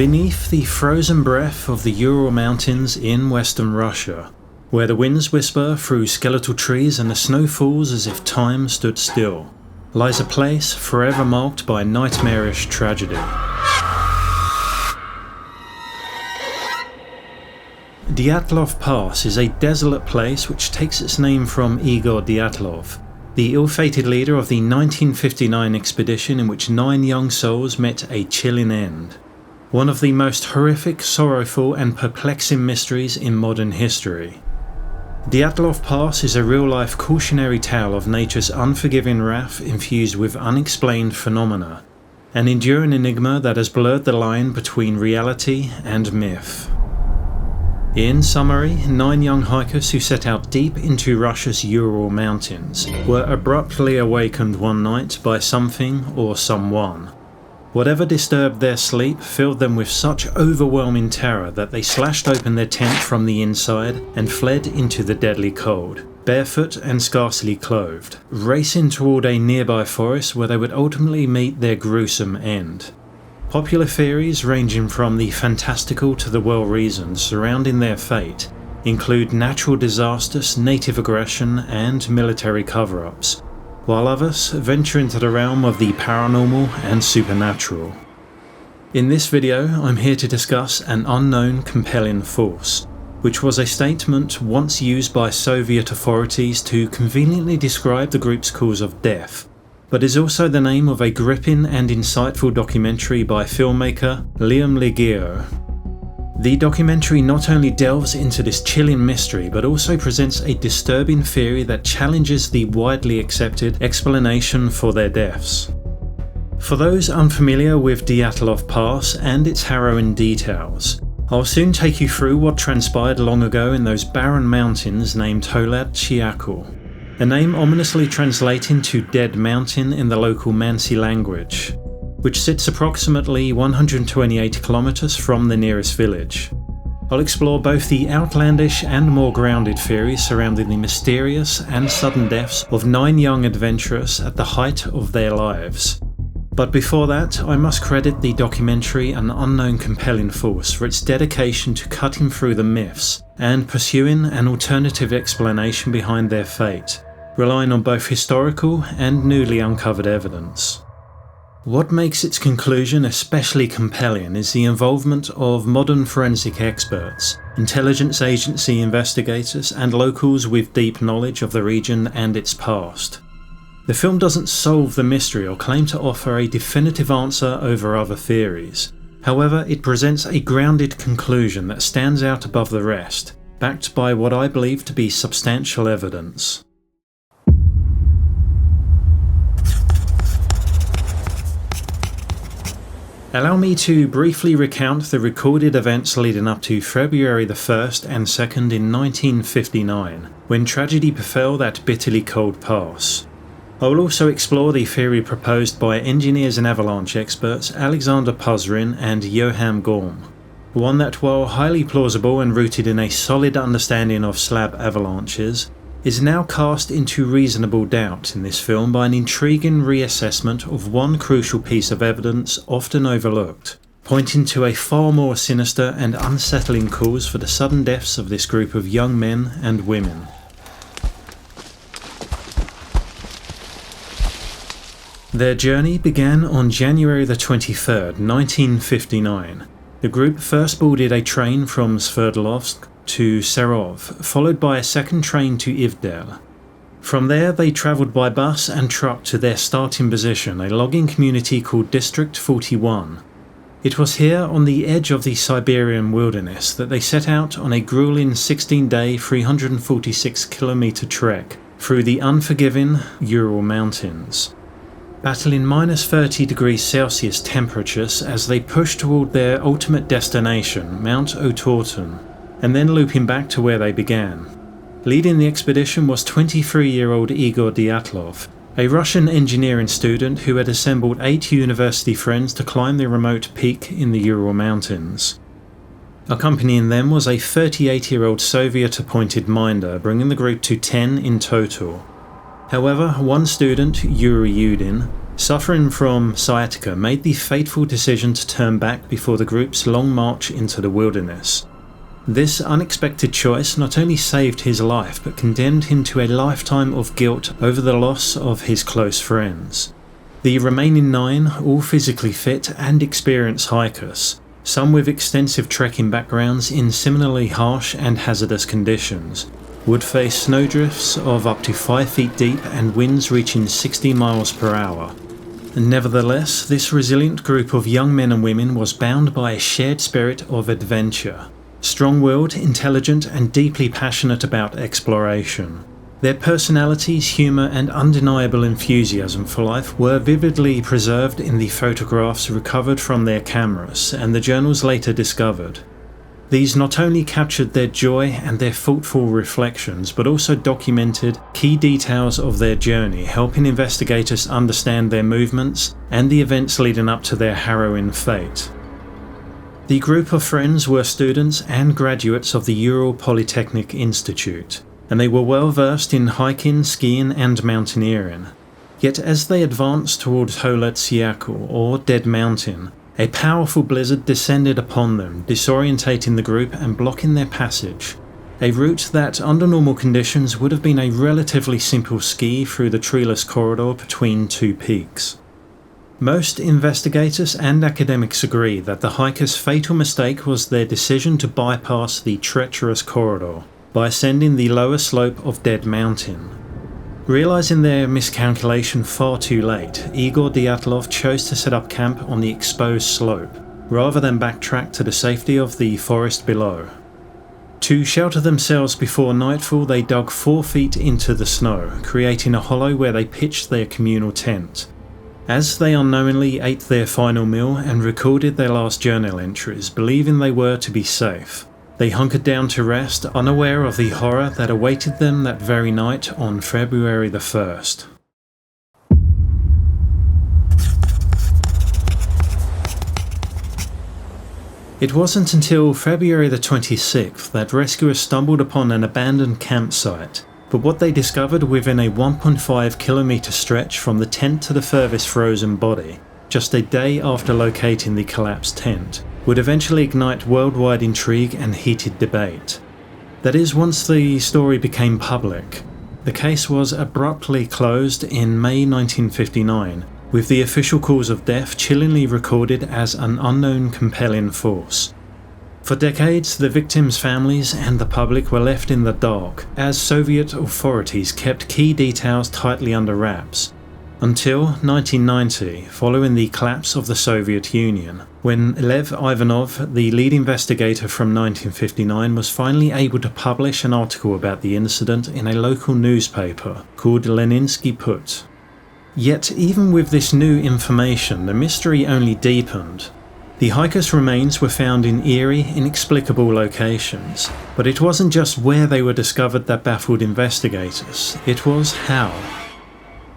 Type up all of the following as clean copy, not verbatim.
beneath the frozen breath of the Ural Mountains in western Russia, where the winds whisper through skeletal trees and the snow falls as if time stood still, lies a place forever marked by nightmarish tragedy. Dyatlov Pass is a desolate place which takes its name from Igor Dyatlov, the ill-fated leader of the 1959 expedition in which 9 young souls met a chilling end. One of the most horrific, sorrowful and perplexing mysteries in modern history. Dyatlov Pass is a real-life cautionary tale of nature's unforgiving wrath infused with unexplained phenomena, an enduring enigma that has blurred the line between reality and myth. In summary, 9 young hikers who set out deep into Russia's Ural Mountains were abruptly awakened one night by something or someone. Whatever disturbed their sleep filled them with such overwhelming terror that they slashed open their tent from the inside and fled into the deadly cold, barefoot and scarcely clothed, racing toward a nearby forest where they would ultimately meet their gruesome end. Popular theories ranging from the fantastical to the well-reasoned surrounding their fate include natural disasters, native aggression and military cover-ups, while others venture into the realm of the paranormal and supernatural. In this video, I'm here to discuss an unknown compelling force, which was a statement once used by Soviet authorities to conveniently describe the group's cause of death, but is also the name of a gripping and insightful documentary by filmmaker Liam Legio. The documentary not only delves into this chilling mystery, but also presents a disturbing theory that challenges the widely accepted explanation for their deaths. For those unfamiliar with Dyatlov Pass and its harrowing details, I'll soon take you through what transpired long ago in those barren mountains named Holad Chiakul, a name ominously translating to Dead Mountain in the local Mansi language, which sits approximately 128 kilometers from the nearest village. I'll explore both the outlandish and more grounded theories surrounding the mysterious and sudden deaths of 9 young adventurers at the height of their lives. But before that, I must credit the documentary An Unknown Compelling Force for its dedication to cutting through the myths and pursuing an alternative explanation behind their fate, relying on both historical and newly uncovered evidence. What makes its conclusion especially compelling is the involvement of modern forensic experts, intelligence agency investigators, and locals with deep knowledge of the region and its past. The film doesn't solve the mystery or claim to offer a definitive answer over other theories. However, it presents a grounded conclusion that stands out above the rest, backed by what I believe to be substantial evidence. Allow me to briefly recount the recorded events leading up to February the 1st and 2nd in 1959, when tragedy befell that bitterly cold pass. I will also explore the theory proposed by engineers and avalanche experts Alexander Puzrin and Johann Gorm, one that, while highly plausible and rooted in a solid understanding of slab avalanches, is now cast into reasonable doubt in this film by an intriguing reassessment of one crucial piece of evidence often overlooked, pointing to a far more sinister and unsettling cause for the sudden deaths of this group of young men and women. Their journey began on January the 23rd, 1959. The group first boarded a train from Sverdlovsk to Serov, followed by a second train to Ivdel. From there they travelled by bus and truck to their starting position, a logging community called District 41. It was here on the edge of the Siberian wilderness that they set out on a grueling 16-day, 346-kilometre trek through the unforgiving Ural Mountains, battling minus 30 degrees Celsius temperatures as they pushed toward their ultimate destination, Mount Otorten, and then looping back to where they began. Leading the expedition was 23-year-old Igor Dyatlov, a Russian engineering student who had assembled 8 university friends to climb the remote peak in the Ural Mountains. Accompanying them was a 38-year-old Soviet-appointed minder, bringing the group to 10 in total. However, one student, Yuri Yudin, suffering from sciatica, made the fateful decision to turn back before the group's long march into the wilderness. This unexpected choice not only saved his life but condemned him to a lifetime of guilt over the loss of his close friends. The remaining 9, all physically fit and experienced hikers, some with extensive trekking backgrounds in similarly harsh and hazardous conditions, would face snowdrifts of up to 5 feet deep and winds reaching 60 miles per hour. Nevertheless, this resilient group of young men and women was bound by a shared spirit of adventure. Strong-willed, intelligent and deeply passionate about exploration. Their personalities, humour and undeniable enthusiasm for life were vividly preserved in the photographs recovered from their cameras and the journals later discovered. These not only captured their joy and their thoughtful reflections, but also documented key details of their journey, helping investigators understand their movements and the events leading up to their harrowing fate. The group of friends were students and graduates of the Ural Polytechnic Institute, and they were well versed in hiking, skiing and mountaineering. Yet as they advanced towards Holat Siakul, or Dead Mountain, a powerful blizzard descended upon them, disorientating the group and blocking their passage. A route that under normal conditions would have been a relatively simple ski through the treeless corridor between 2 peaks. Most investigators and academics agree that the hikers' fatal mistake was their decision to bypass the treacherous corridor by ascending the lower slope of Dead Mountain. Realizing their miscalculation far too late, Igor Dyatlov chose to set up camp on the exposed slope, rather than backtrack to the safety of the forest below. To shelter themselves before nightfall, they dug 4 feet into the snow, creating a hollow where they pitched their communal tent. As they unknowingly ate their final meal and recorded their last journal entries, believing they were to be safe, they hunkered down to rest, unaware of the horror that awaited them that very night on February the 1st. It wasn't until February the 26th that rescuers stumbled upon an abandoned campsite, but what they discovered within a 1.5 kilometre stretch from the tent to the furthest frozen body, just a day after locating the collapsed tent, would eventually ignite worldwide intrigue and heated debate. That is, once the story became public. The case was abruptly closed in May 1959, with the official cause of death chillingly recorded as an unknown compelling force. For decades, the victims' families and the public were left in the dark, as Soviet authorities kept key details tightly under wraps. Until 1990, following the collapse of the Soviet Union, when Lev Ivanov, the lead investigator from 1959, was finally able to publish an article about the incident in a local newspaper called Leninsky Put. Yet even with this new information, the mystery only deepened. The hikers' remains were found in eerie, inexplicable locations, but it wasn't just where they were discovered that baffled investigators, it was how.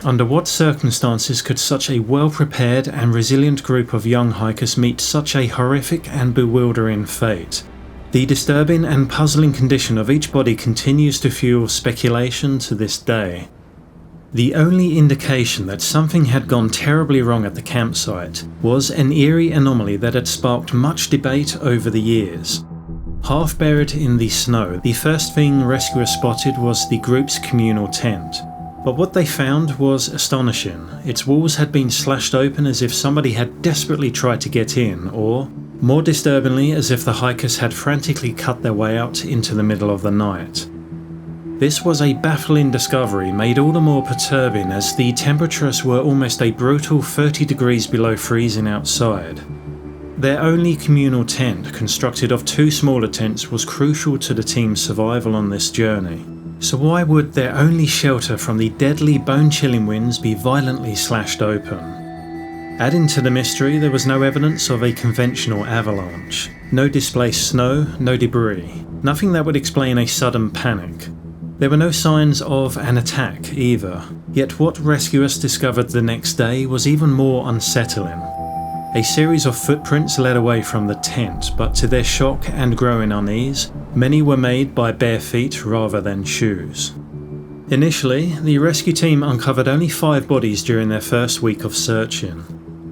Under what circumstances could such a well-prepared and resilient group of young hikers meet such a horrific and bewildering fate? The disturbing and puzzling condition of each body continues to fuel speculation to this day. The only indication that something had gone terribly wrong at the campsite was an eerie anomaly that had sparked much debate over the years. Half buried in the snow, the first thing rescuers spotted was the group's communal tent. But what they found was astonishing. Its walls had been slashed open as if somebody had desperately tried to get in, or, more disturbingly, as if the hikers had frantically cut their way out into the middle of the night. This was a baffling discovery, made all the more perturbing as the temperatures were almost a brutal 30 degrees below freezing outside. Their only communal tent, constructed of 2 smaller tents, was crucial to the team's survival on this journey. So why would their only shelter from the deadly bone-chilling winds be violently slashed open? Adding to the mystery, there was no evidence of a conventional avalanche. No displaced snow, no debris. Nothing that would explain a sudden panic. There were no signs of an attack either, yet what rescuers discovered the next day was even more unsettling. A series of footprints led away from the tent, but to their shock and growing unease, many were made by bare feet rather than shoes. Initially, the rescue team uncovered only 5 bodies during their first week of searching.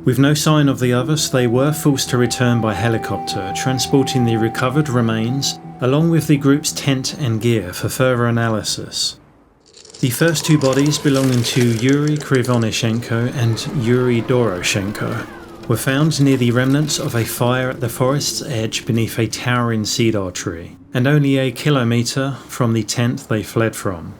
With no sign of the others, they were forced to return by helicopter, transporting the recovered remains along with the group's tent and gear for further analysis. The first 2 bodies, belonging to Yuri Krivonishenko and Yuri Doroshenko, were found near the remnants of a fire at the forest's edge beneath a towering cedar tree, and only a kilometre from the tent they fled from.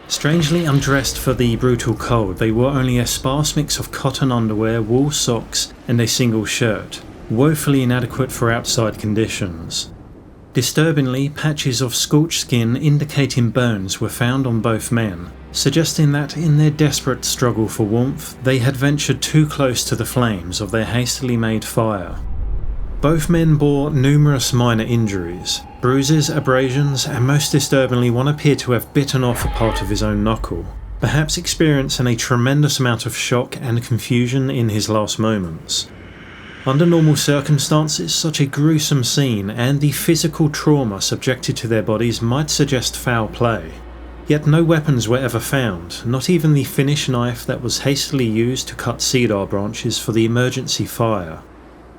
Strangely undressed for the brutal cold, they wore only a sparse mix of cotton underwear, wool socks, and a single shirt, woefully inadequate for outside conditions. Disturbingly, patches of scorched skin indicating burns were found on both men, suggesting that in their desperate struggle for warmth, they had ventured too close to the flames of their hastily made fire. Both men bore numerous minor injuries, bruises, abrasions, and most disturbingly one appeared to have bitten off a part of his own knuckle, perhaps experiencing a tremendous amount of shock and confusion in his last moments. Under normal circumstances, such a gruesome scene and the physical trauma subjected to their bodies might suggest foul play. Yet no weapons were ever found, not even the finish knife that was hastily used to cut cedar branches for the emergency fire.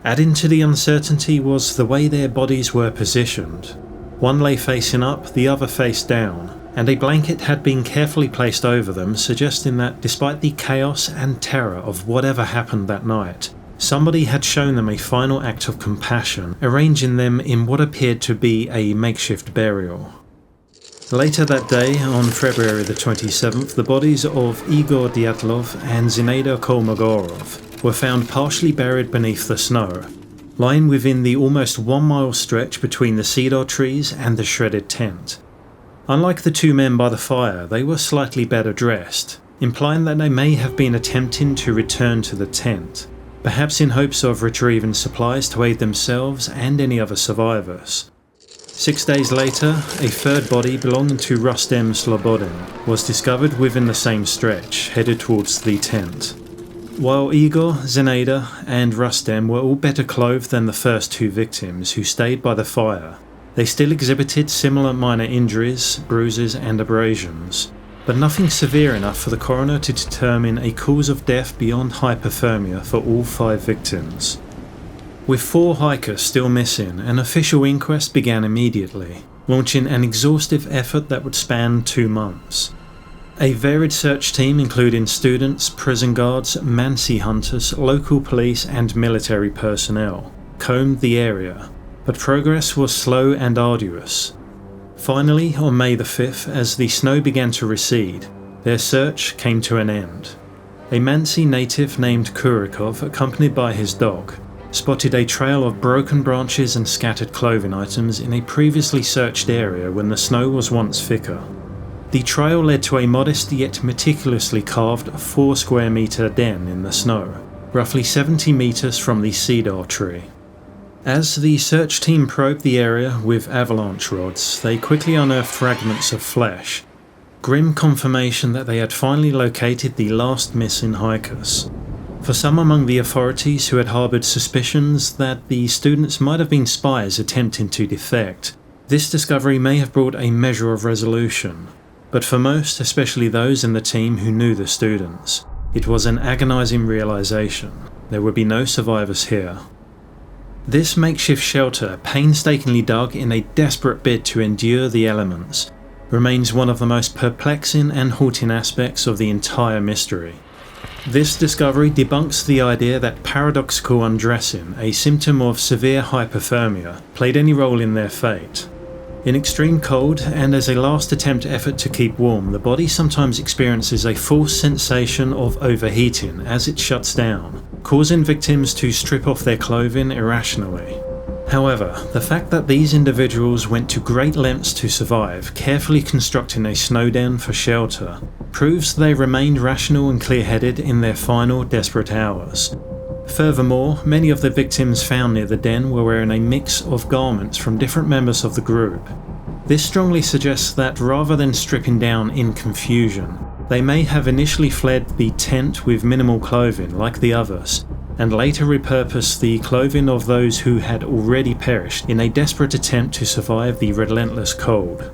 Adding to the uncertainty was the way their bodies were positioned. One lay facing up, the other face down, and a blanket had been carefully placed over them, suggesting that despite the chaos and terror of whatever happened that night, somebody had shown them a final act of compassion, arranging them in what appeared to be a makeshift burial. Later that day, on February the 27th, the bodies of Igor Dyatlov and Zinaida Kolmogorov were found partially buried beneath the snow, lying within the almost 1 mile stretch between the cedar trees and the shredded tent. Unlike the 2 men by the fire, they were slightly better dressed, implying that they may have been attempting to return to the tent, perhaps in hopes of retrieving supplies to aid themselves and any other survivors. 6 days later, a 3rd body belonging to Rustem Slobodin was discovered within the same stretch, headed towards the tent. While Igor, Zinaida, and Rustem were all better clothed than the first 2 victims who stayed by the fire, they still exhibited similar minor injuries, bruises, and abrasions, but nothing severe enough for the coroner to determine a cause of death beyond hypothermia for all 5 victims. With 4 hikers still missing, an official inquest began immediately, launching an exhaustive effort that would span 2 months. A varied search team including students, prison guards, mansi hunters, local police and military personnel combed the area, but progress was slow and arduous. Finally, on May the 5th, as the snow began to recede, their search came to an end. A Mansi native named Kurikov, accompanied by his dog, spotted a trail of broken branches and scattered clothing items in a previously searched area when the snow was once thicker. The trail led to a modest yet meticulously carved 4 square metre den in the snow, roughly 70 metres from the cedar tree. As the search team probed the area with avalanche rods, they quickly unearthed fragments of flesh, grim confirmation that they had finally located the last missing hikers. For some among the authorities who had harboured suspicions that the students might have been spies attempting to defect, this discovery may have brought a measure of resolution. But for most, especially those in the team who knew the students, it was an agonising realisation. There would be no survivors here. This makeshift shelter, painstakingly dug in a desperate bid to endure the elements, remains one of the most perplexing and haunting aspects of the entire mystery. This discovery debunks the idea that paradoxical undressing, a symptom of severe hypothermia, played any role in their fate. In extreme cold, and as a last attempt effort to keep warm, the body sometimes experiences a false sensation of overheating as it shuts down, causing victims to strip off their clothing irrationally. However, the fact that these individuals went to great lengths to survive, carefully constructing a snow den for shelter, proves they remained rational and clear-headed in their final desperate hours. Furthermore, many of the victims found near the den were wearing a mix of garments from different members of the group. This strongly suggests that rather than stripping down in confusion, they may have initially fled the tent with minimal clothing like the others, and later repurposed the clothing of those who had already perished in a desperate attempt to survive the relentless cold.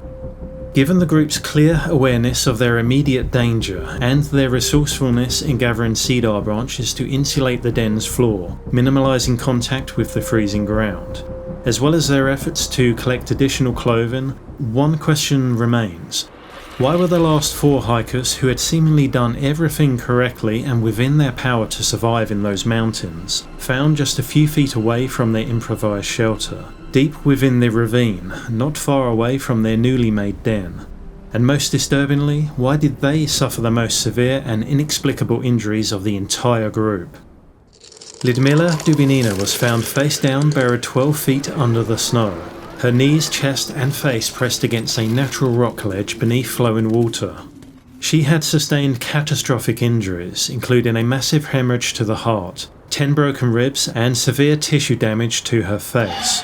Given the group's clear awareness of their immediate danger and their resourcefulness in gathering cedar branches to insulate the den's floor, minimalising contact with the freezing ground, as well as their efforts to collect additional clothing, one question remains. Why were the last 4 hikers, who had seemingly done everything correctly and within their power to survive in those mountains, found just a few feet away from their improvised shelter, deep within the ravine, not far away from their newly made den? And most disturbingly, why did they suffer the most severe and inexplicable injuries of the entire group? Lyudmila Dubinina was found face down, buried 12 feet under the snow, her knees, chest and face pressed against a natural rock ledge beneath flowing water. She had sustained catastrophic injuries, including a massive hemorrhage to the heart, 10 broken ribs and severe tissue damage to her face.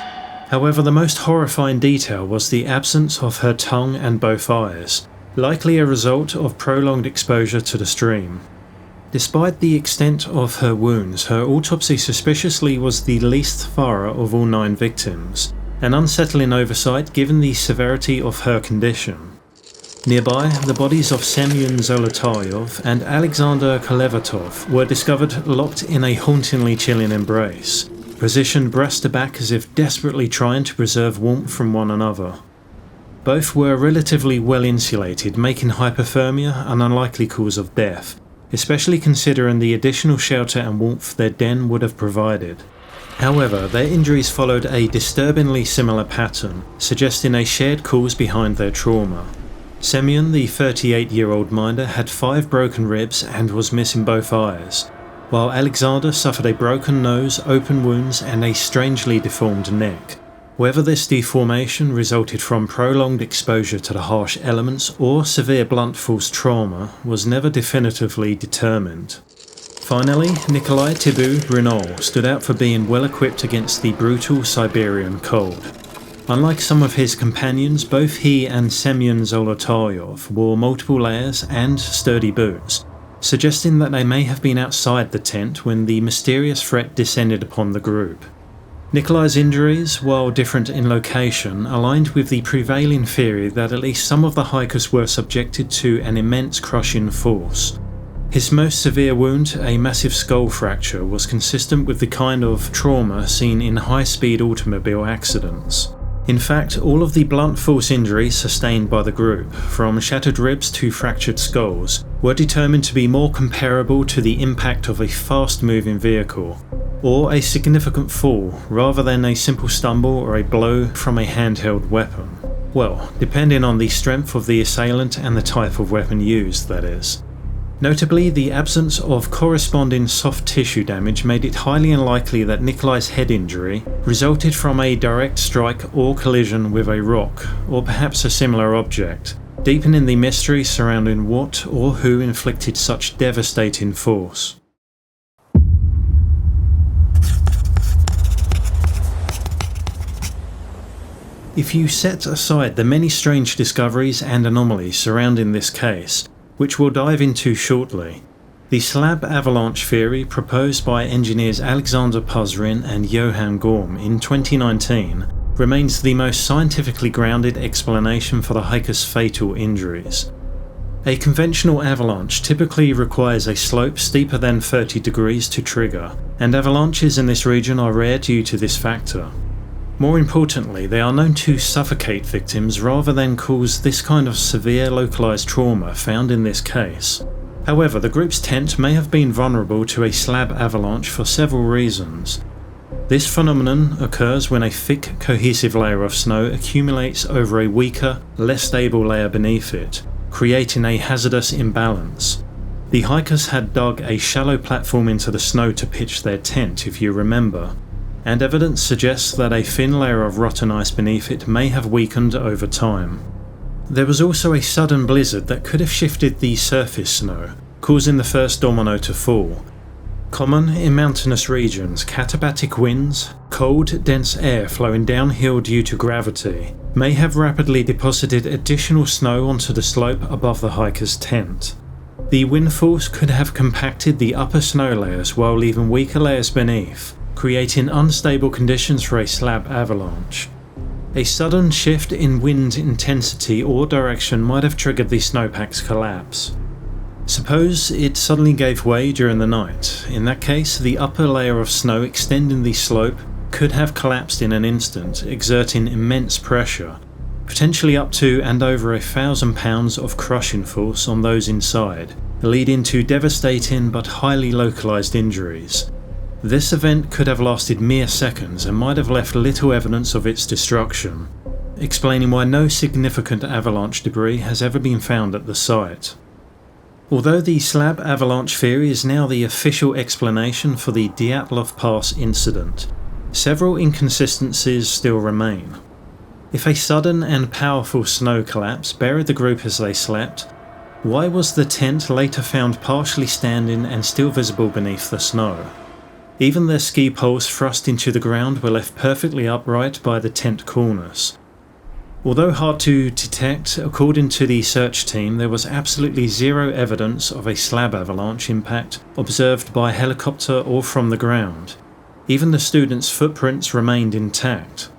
However, the most horrifying detail was the absence of her tongue and both eyes, likely a result of prolonged exposure to the stream. Despite the extent of her wounds, her autopsy suspiciously was the least thorough of all 9 victims, an unsettling oversight given the severity of her condition. Nearby, the bodies of Semyon Zolotaryov and Alexander Kolevatov were discovered locked in a hauntingly chilling embrace, positioned breast to back as if desperately trying to preserve warmth from one another. Both were relatively well insulated, making hypothermia an unlikely cause of death, especially considering the additional shelter and warmth their den would have provided. However, their injuries followed a disturbingly similar pattern, suggesting a shared cause behind their trauma. Semyon, the 38-year-old miner, had 5 broken ribs and was missing both eyes, while Alexander suffered a broken nose, open wounds and a strangely deformed neck. Whether this deformation resulted from prolonged exposure to the harsh elements or severe blunt force trauma was never definitively determined. Finally, Nikolai Thibaut Brunel stood out for being well equipped against the brutal Siberian cold. Unlike some of his companions, both he and Semyon Zolotaryov wore multiple layers and sturdy boots, suggesting that they may have been outside the tent when the mysterious threat descended upon the group. Nikolai's injuries, while different in location, aligned with the prevailing theory that at least some of the hikers were subjected to an immense crushing force. His most severe wound, a massive skull fracture, was consistent with the kind of trauma seen in high-speed automobile accidents. In fact, all of the blunt force injuries sustained by the group, from shattered ribs to fractured skulls, were determined to be more comparable to the impact of a fast-moving vehicle, or a significant fall, rather than a simple stumble or a blow from a handheld weapon. Well, depending on the strength of the assailant and the type of weapon used, that is. Notably, the absence of corresponding soft tissue damage made it highly unlikely that Nikolai's head injury resulted from a direct strike or collision with a rock, or perhaps a similar object, deepening the mystery surrounding what or who inflicted such devastating force. If you set aside the many strange discoveries and anomalies surrounding this case, which we'll dive into shortly, the Slab Avalanche theory proposed by engineers Alexander Puzrin and Johann Gorm in 2019 remains the most scientifically grounded explanation for the hiker's fatal injuries. A conventional avalanche typically requires a slope steeper than 30 degrees to trigger, and avalanches in this region are rare due to this factor. More importantly, they are known to suffocate victims rather than cause this kind of severe localized trauma found in this case. However, the group's tent may have been vulnerable to a slab avalanche for several reasons. This phenomenon occurs when a thick, cohesive layer of snow accumulates over a weaker, less stable layer beneath it, creating a hazardous imbalance. The hikers had dug a shallow platform into the snow to pitch their tent, if you remember, and evidence suggests that a thin layer of rotten ice beneath it may have weakened over time. There was also a sudden blizzard that could have shifted the surface snow, causing the first domino to fall. Common in mountainous regions, katabatic winds, cold, dense air flowing downhill due to gravity, may have rapidly deposited additional snow onto the slope above the hiker's tent. The wind force could have compacted the upper snow layers while leaving weaker layers beneath, creating unstable conditions for a slab avalanche. A sudden shift in wind intensity or direction might have triggered the snowpack's collapse. Suppose it suddenly gave way during the night. In that case, the upper layer of snow extending the slope could have collapsed in an instant, exerting immense pressure, potentially up to and over 1,000 pounds of crushing force on those inside, leading to devastating but highly localized injuries. This event could have lasted mere seconds and might have left little evidence of its destruction, explaining why no significant avalanche debris has ever been found at the site. Although the slab avalanche theory is now the official explanation for the Dyatlov Pass incident, several inconsistencies still remain. If a sudden and powerful snow collapse buried the group as they slept, why was the tent later found partially standing and still visible beneath the snow? Even their ski poles thrust into the ground were left perfectly upright by the tent cornice. Although hard to detect, according to the search team, there was absolutely zero evidence of a slab avalanche impact observed by helicopter or from the ground. Even the students' footprints remained intact.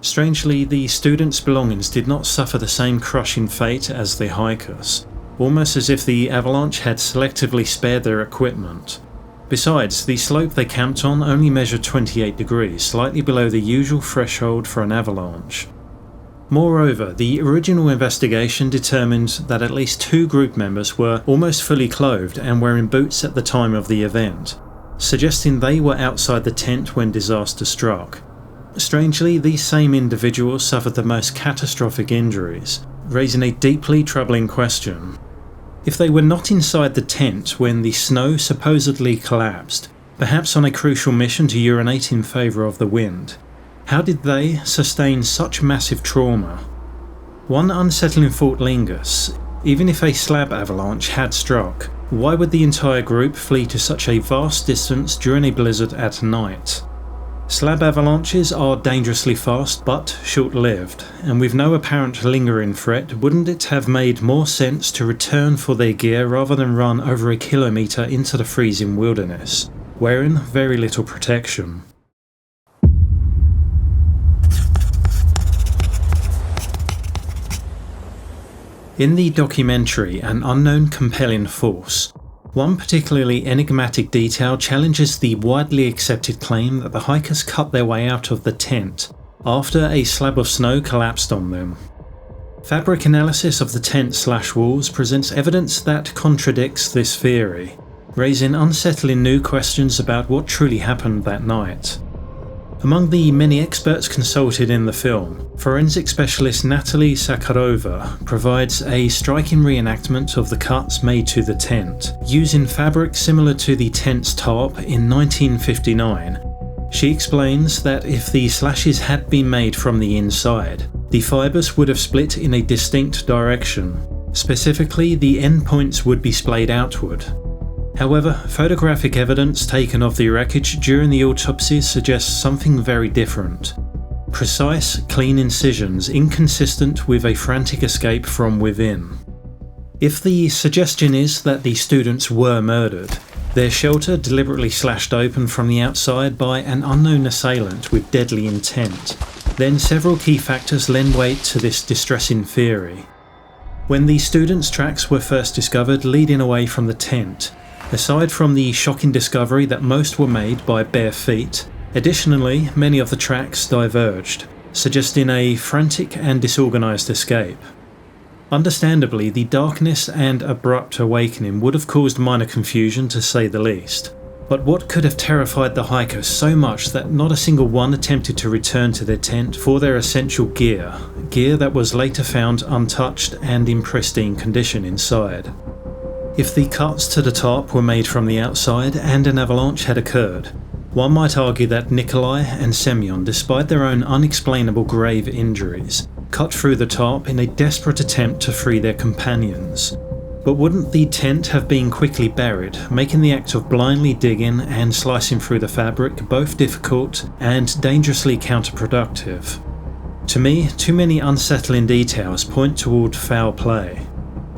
Strangely, the students' belongings did not suffer the same crushing fate as the hikers, almost as if the avalanche had selectively spared their equipment. Besides, the slope they camped on only measured 28 degrees, slightly below the usual threshold for an avalanche. Moreover, the original investigation determined that at least 2 group members were almost fully clothed and wearing boots at the time of the event, suggesting they were outside the tent when disaster struck. Strangely, these same individuals suffered the most catastrophic injuries, raising a deeply troubling question. If they were not inside the tent when the snow supposedly collapsed, perhaps on a crucial mission to urinate in favour of the wind, how did they sustain such massive trauma? One unsettling thought lingers. Even if a slab avalanche had struck, why would the entire group flee to such a vast distance during a blizzard at night? Slab avalanches are dangerously fast but short-lived, and with no apparent lingering threat, wouldn't it have made more sense to return for their gear rather than run over a kilometre into the freezing wilderness, wearing very little protection? In the documentary An Unknown Compelling Force, one particularly enigmatic detail challenges the widely accepted claim that the hikers cut their way out of the tent after a slab of snow collapsed on them. Fabric analysis of the tent/walls presents evidence that contradicts this theory, raising unsettling new questions about what truly happened that night. Among the many experts consulted in the film, forensic specialist Natalie Sakharova provides a striking reenactment of the cuts made to the tent, using fabric similar to the tent's tarp in 1959. She explains that if the slashes had been made from the inside, the fibres would have split in a distinct direction. Specifically, the endpoints would be splayed outward. However, photographic evidence taken of the wreckage during the autopsy suggests something very different. Precise, clean incisions inconsistent with a frantic escape from within. If the suggestion is that the students were murdered, their shelter deliberately slashed open from the outside by an unknown assailant with deadly intent, then several key factors lend weight to this distressing theory. When the students' tracks were first discovered leading away from the tent, aside from the shocking discovery that most were made by bare feet, additionally many of the tracks diverged, suggesting a frantic and disorganised escape. Understandably, the darkness and abrupt awakening would have caused minor confusion to say the least. But what could have terrified the hikers so much that not a single one attempted to return to their tent for their essential gear that was later found untouched and in pristine condition inside? If the cuts to the tarp were made from the outside and an avalanche had occurred, one might argue that Nikolai and Semyon, despite their own unexplainable grave injuries, cut through the tarp in a desperate attempt to free their companions. But wouldn't the tent have been quickly buried, making the act of blindly digging and slicing through the fabric both difficult and dangerously counterproductive? To me, too many unsettling details point toward foul play.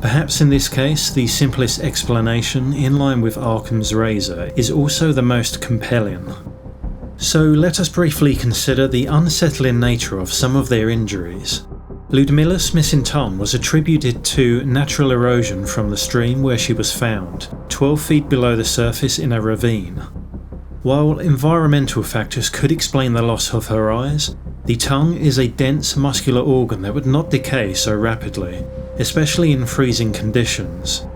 Perhaps in this case, the simplest explanation, in line with Occam's razor, is also the most compelling. So let us briefly consider the unsettling nature of some of their injuries. Ludmila's missing tongue was attributed to natural erosion from the stream where she was found, 12 feet below the surface in a ravine. While environmental factors could explain the loss of her eyes, the tongue is a dense muscular organ that would not decay so rapidly, especially in freezing conditions.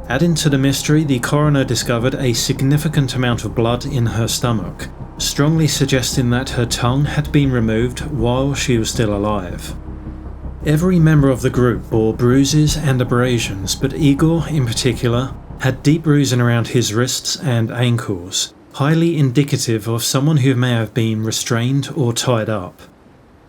Adding to the mystery, the coroner discovered a significant amount of blood in her stomach, strongly suggesting that her tongue had been removed while she was still alive. Every member of the group bore bruises and abrasions, but Igor in particular had deep bruising around his wrists and ankles, highly indicative of someone who may have been restrained or tied up.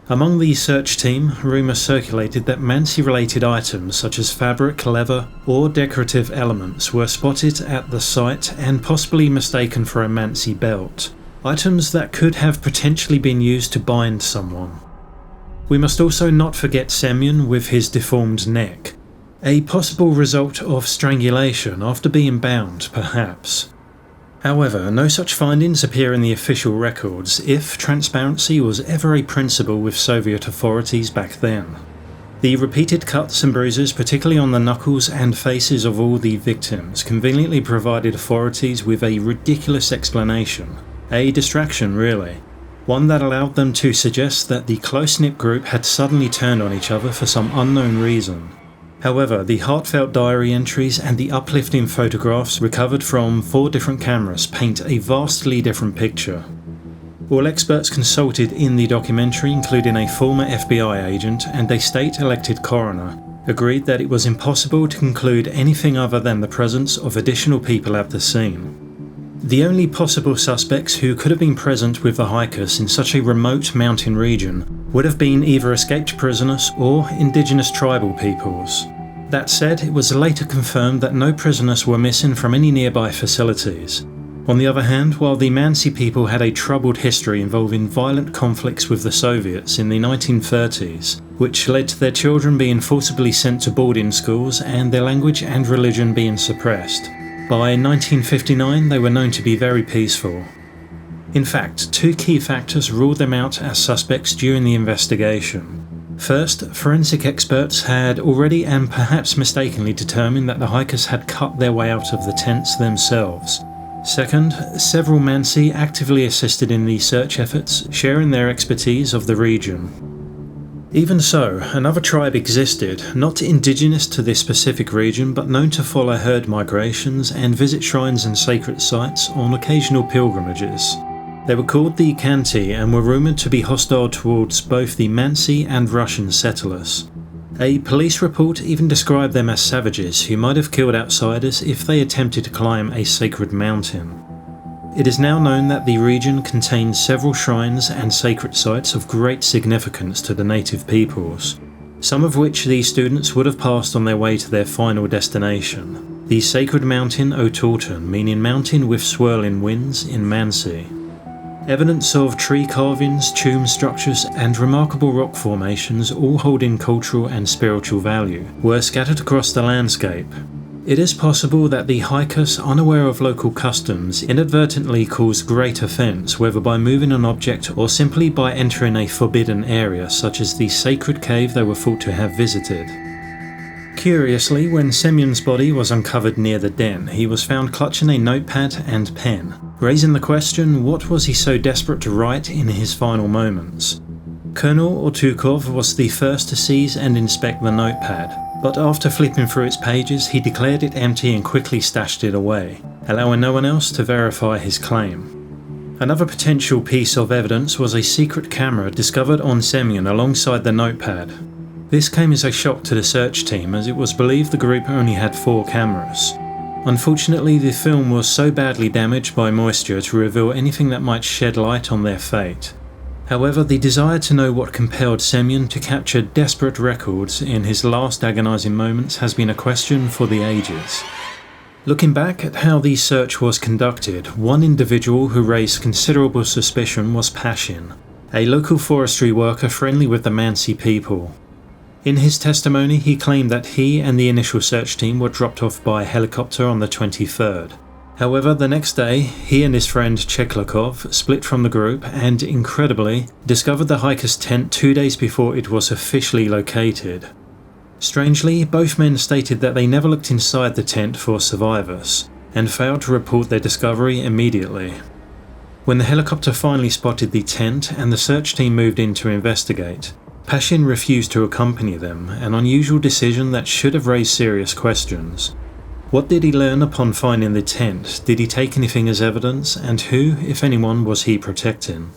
Among the search team, rumours circulated that Mansi-related items such as fabric, leather, or decorative elements were spotted at the site and possibly mistaken for a Mansi belt, items that could have potentially been used to bind someone. We must also not forget Semyon with his deformed neck, a possible result of strangulation after being bound, perhaps. However, no such findings appear in the official records, if transparency was ever a principle with Soviet authorities back then. The repeated cuts and bruises, particularly on the knuckles and faces of all the victims, conveniently provided authorities with a ridiculous explanation. A distraction, really. One that allowed them to suggest that the close-knit group had suddenly turned on each other for some unknown reason. However, the heartfelt diary entries and the uplifting photographs recovered from 4 different cameras paint a vastly different picture. All experts consulted in the documentary, including a former FBI agent and a state-elected coroner, agreed that it was impossible to conclude anything other than the presence of additional people at the scene. The only possible suspects who could have been present with the hikers in such a remote mountain region would have been either escaped prisoners or indigenous tribal peoples. That said, it was later confirmed that no prisoners were missing from any nearby facilities. On the other hand, while the Mansi people had a troubled history involving violent conflicts with the Soviets in the 1930s, which led to their children being forcibly sent to boarding schools and their language and religion being suppressed, by 1959 they were known to be very peaceful. In fact, 2 key factors ruled them out as suspects during the investigation. First, forensic experts had already and perhaps mistakenly determined that the hikers had cut their way out of the tents themselves. Second, several Mansi actively assisted in the search efforts, sharing their expertise of the region. Even so, another tribe existed, not indigenous to this specific region but known to follow herd migrations and visit shrines and sacred sites on occasional pilgrimages. They were called the Khanty and were rumoured to be hostile towards both the Mansi and Russian settlers. A police report even described them as savages who might have killed outsiders if they attempted to climb a sacred mountain. It is now known that the region contains several shrines and sacred sites of great significance to the native peoples, some of which these students would have passed on their way to their final destination, the sacred mountain Otorten, meaning mountain with swirling winds in Mansi. Evidence of tree carvings, tomb structures and remarkable rock formations, all holding cultural and spiritual value, were scattered across the landscape. It is possible that the hikers, unaware of local customs, inadvertently caused great offence, whether by moving an object or simply by entering a forbidden area such as the sacred cave they were thought to have visited. Curiously, when Semyon's body was uncovered near the den, he was found clutching a notepad and pen, raising the question, what was he so desperate to write in his final moments? Colonel Ortukov was the first to seize and inspect the notepad, but after flipping through its pages he declared it empty and quickly stashed it away, allowing no one else to verify his claim. Another potential piece of evidence was a secret camera discovered on Semyon alongside the notepad. This came as a shock to the search team, as it was believed the group only had 4 cameras. Unfortunately, the film was so badly damaged by moisture to reveal anything that might shed light on their fate. However, the desire to know what compelled Semyon to capture desperate records in his last agonising moments has been a question for the ages. Looking back at how the search was conducted, one individual who raised considerable suspicion was Pashin, a local forestry worker friendly with the Mansi people. In his testimony, he claimed that he and the initial search team were dropped off by helicopter on the 23rd, However, the next day, he and his friend Cheklakov split from the group and, incredibly, discovered the hiker's tent 2 days before it was officially located. Strangely, both men stated that they never looked inside the tent for survivors, and failed to report their discovery immediately. When the helicopter finally spotted the tent and the search team moved in to investigate, Pashin refused to accompany them, an unusual decision that should have raised serious questions. What did he learn upon finding the tent? Did he take anything as evidence? And who, if anyone, was he protecting?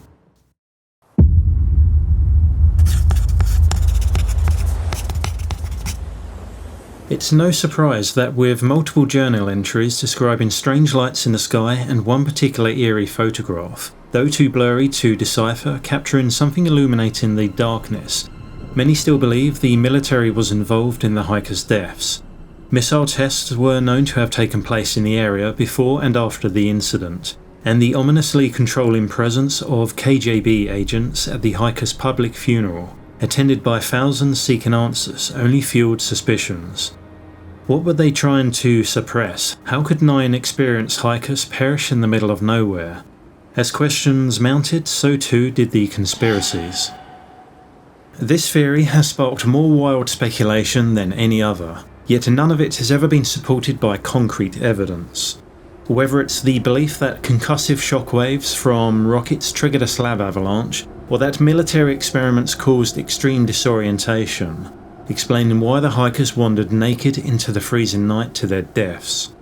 It's no surprise that with multiple journal entries describing strange lights in the sky and one particular eerie photograph, though too blurry to decipher, capturing something illuminating the darkness, many still believe the military was involved in the hikers' deaths. Missile tests were known to have taken place in the area before and after the incident, and the ominously controlling presence of KGB agents at the hikers' public funeral, attended by thousands seeking answers, only fueled suspicions. What were they trying to suppress? How could 9 experienced hikers perish in the middle of nowhere? As questions mounted, so too did the conspiracies. This theory has sparked more wild speculation than any other, yet none of it has ever been supported by concrete evidence. Whether it's the belief that concussive shockwaves from rockets triggered a slab avalanche, or that military experiments caused extreme disorientation, explaining why the hikers wandered naked into the freezing night to their deaths.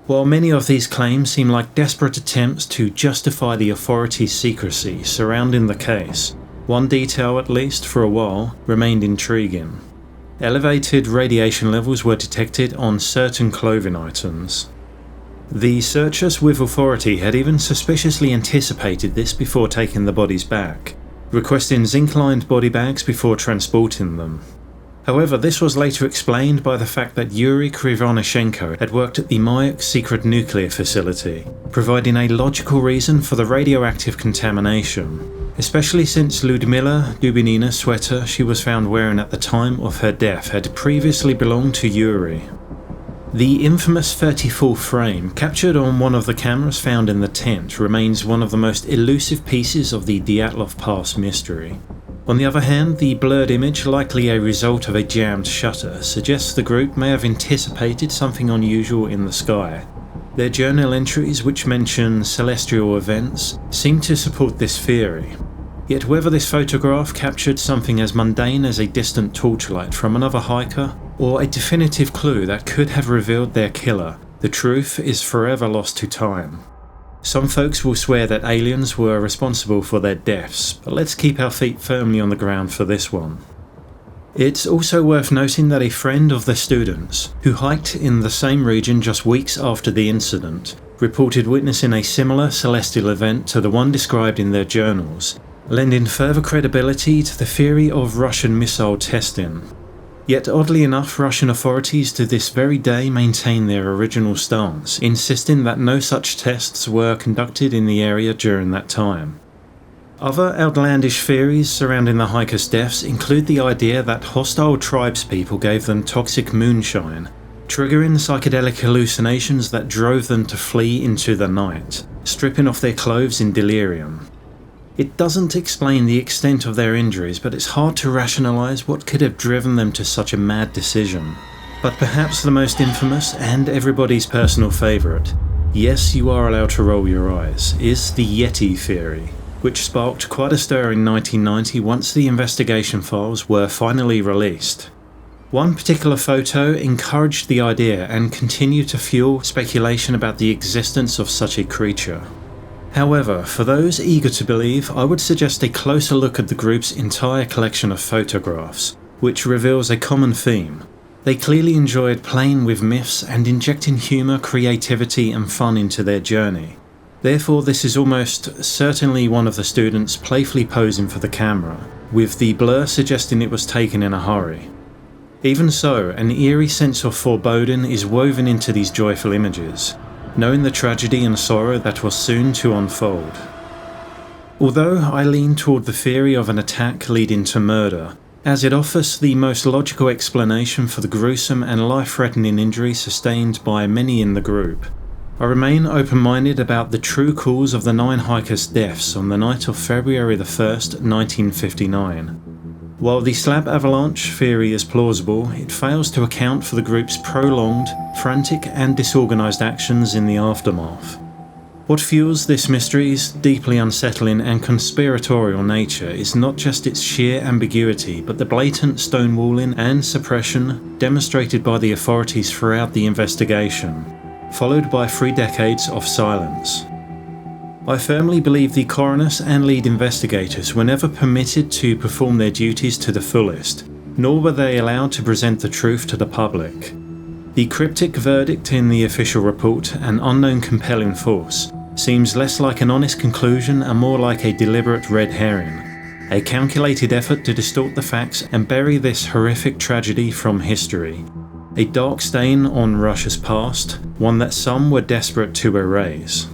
While many of these claims seem like desperate attempts to justify the authorities' secrecy surrounding the case, one detail, at least for a while, remained intriguing. Elevated radiation levels were detected on certain clothing items. The searchers with authority had even suspiciously anticipated this before taking the bodies back, requesting zinc-lined body bags before transporting them. However, this was later explained by the fact that Yuri Krivonishenko had worked at the Mayak secret nuclear facility, providing a logical reason for the radioactive contamination, especially since Ludmila Dubinina's sweater she was found wearing at the time of her death had previously belonged to Yuri. The infamous 34 frame, captured on one of the cameras found in the tent, remains one of the most elusive pieces of the Dyatlov Pass mystery. On the other hand, the blurred image, likely a result of a jammed shutter, suggests the group may have anticipated something unusual in the sky. Their journal entries, which mention celestial events, seem to support this theory. Yet whether this photograph captured something as mundane as a distant torchlight from another hiker, or a definitive clue that could have revealed their killer, the truth is forever lost to time. Some folks will swear that aliens were responsible for their deaths, but let's keep our feet firmly on the ground for this one. It's also worth noting that a friend of the students, who hiked in the same region just weeks after the incident, reported witnessing a similar celestial event to the one described in their journals, lending further credibility to the theory of Russian missile testing. Yet oddly enough, Russian authorities to this very day maintain their original stance, insisting that no such tests were conducted in the area during that time. Other outlandish theories surrounding the hikers' deaths include the idea that hostile tribespeople gave them toxic moonshine, triggering psychedelic hallucinations that drove them to flee into the night, stripping off their clothes in delirium. It doesn't explain the extent of their injuries, but it's hard to rationalize what could have driven them to such a mad decision. But perhaps the most infamous, and everybody's personal favourite, yes, you are allowed to roll your eyes, is the Yeti theory, which sparked quite a stir in 1990 once the investigation files were finally released. One particular photo encouraged the idea and continued to fuel speculation about the existence of such a creature. However, for those eager to believe, I would suggest a closer look at the group's entire collection of photographs, which reveals a common theme. They clearly enjoyed playing with myths and injecting humour, creativity and fun into their journey. Therefore, this is almost certainly one of the students playfully posing for the camera, with the blur suggesting it was taken in a hurry. Even so, an eerie sense of foreboding is woven into these joyful images, knowing the tragedy and sorrow that was soon to unfold. Although I lean toward the theory of an attack leading to murder, as it offers the most logical explanation for the gruesome and life-threatening injury sustained by many in the group, I remain open-minded about the true cause of the 9 hikers' deaths on the night of February the 1st, 1959. While the Slab Avalanche theory is plausible, it fails to account for the group's prolonged, frantic and disorganised actions in the aftermath. What fuels this mystery's deeply unsettling and conspiratorial nature is not just its sheer ambiguity, but the blatant stonewalling and suppression demonstrated by the authorities throughout the investigation, followed by 3 decades of silence. I firmly believe the coroners and lead investigators were never permitted to perform their duties to the fullest, nor were they allowed to present the truth to the public. The cryptic verdict in the official report, an unknown compelling force, seems less like an honest conclusion and more like a deliberate red herring, a calculated effort to distort the facts and bury this horrific tragedy from history. A dark stain on Russia's past, one that some were desperate to erase.